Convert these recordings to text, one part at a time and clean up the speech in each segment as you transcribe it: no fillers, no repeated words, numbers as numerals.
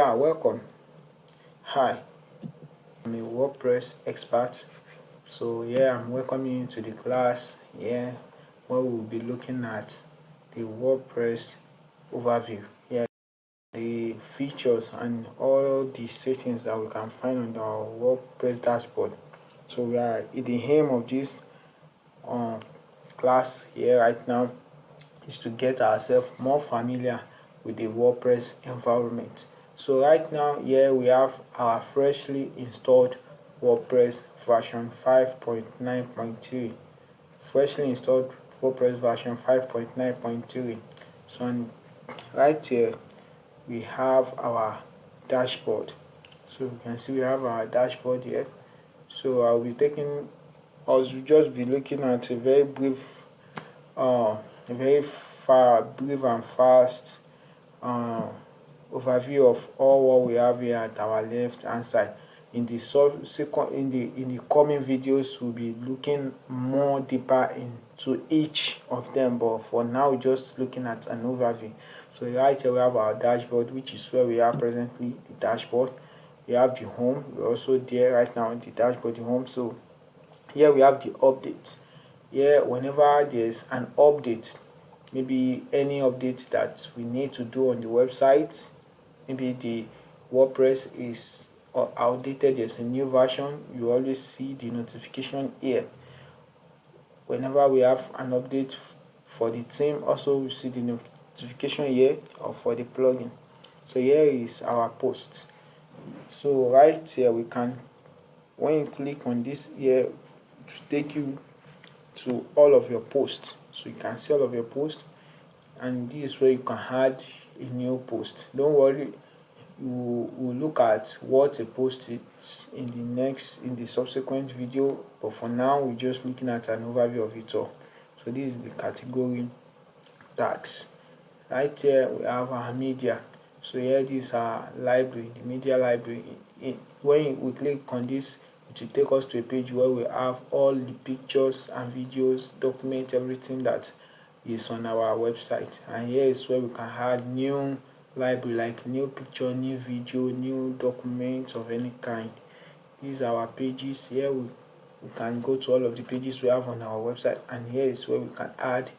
Yeah, welcome. Hi, I'm a WordPress expert. So yeah, I'm welcoming you to the class here where we'll be looking at the WordPress overview. Yeah, the features and all the settings that we can find on our WordPress dashboard. So we are the aim of this um, class here right now is to get ourselves more familiar with the WordPress environment. So right now here we have our freshly installed WordPress version 5.9.3. Freshly installed WordPress version 5.9.3. So right here we have our dashboard. So you can see we have our dashboard here. So I'll be taking us will just be looking at a very brief brief and fast uh, overview of all what we have here at our left hand side. In the subsequent in the coming videos, we'll be looking more deeper into each of them, but for now we're just looking at an overview. So right here we have our dashboard, which is where we are presently, the dashboard. We have the home, we're also there right now in the dashboard, the home. So here we have the update. Here whenever there's an update, maybe any update that we need to do on the website, maybe the WordPress is outdated, there's a new version, you always see the notification here. Whenever we have an update for the theme, also we see the notification here, or for the plugin. So here is our post. So right here we can, when you click on this here, to take you to all of your posts. So you can see all of your posts, and this is where you can add a new post. Don't worry, we'll look at what a post is in the subsequent video, but for now we're just looking at an overview of it all. So this is the category tags. Right here we have our media. So here this is our library, the media library. When we click on this, it will take us to a page where we have all the pictures and videos, document everything that is on our website. And here is where we can add new library, like new picture, new video, new documents of any kind. These are our pages. Here we can go to all of the pages we have on our website, and here is where we can add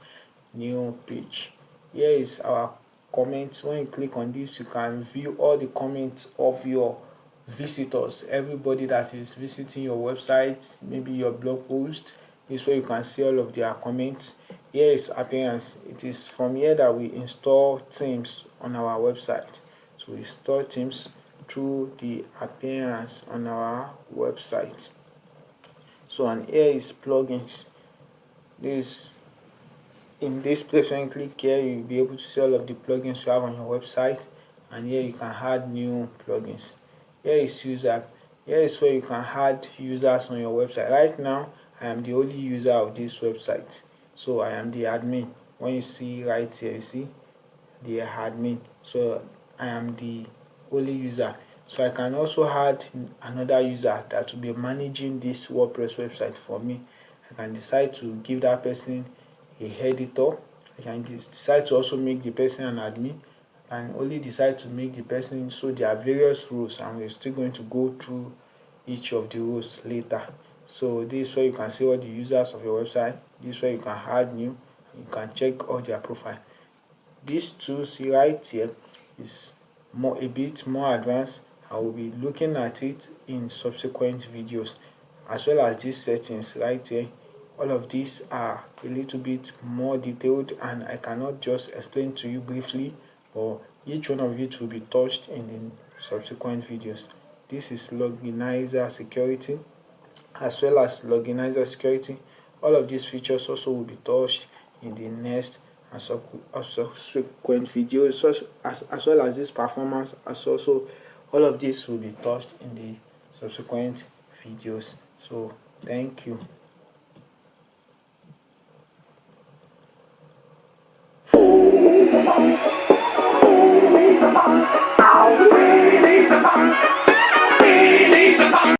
new page. Here is our comments. When you click on this, you can view all the comments of your visitors, everybody that is visiting your website, maybe your blog post. This way you can see all of their comments. Here is appearance. It is from here that we install themes on our website. So we store themes through the appearance on our website. So and here is plugins. In this place, when you click here, you'll be able to see all of the plugins you have on your website, and here you can add new plugins. Here is user. Here is where you can add users on your website. Right now I am the only user of this website, so I am the admin. When you see right here, you see the admin, so I am the only user. So I can also add another user that will be managing this WordPress website for me. I can decide to give that person a editor. I can decide to also make the person an admin, and only decide to make the person. So there are various rules, and we're still going to go through each of the rules later. So this is where you can see all the users of your website. This is where you can add new, you can check all their profile. These tools right here is a bit more advanced. I will be looking at it in subsequent videos, as well as these settings right here. All of these are a little bit more detailed, and I cannot just explain to you briefly, but each one of it will be touched in the subsequent videos. This is loginizer security, as well as loginizer security. All of these features also will be touched in the next and subsequent videos, as well as this performance, as also all of this will be touched in the subsequent videos. So thank you.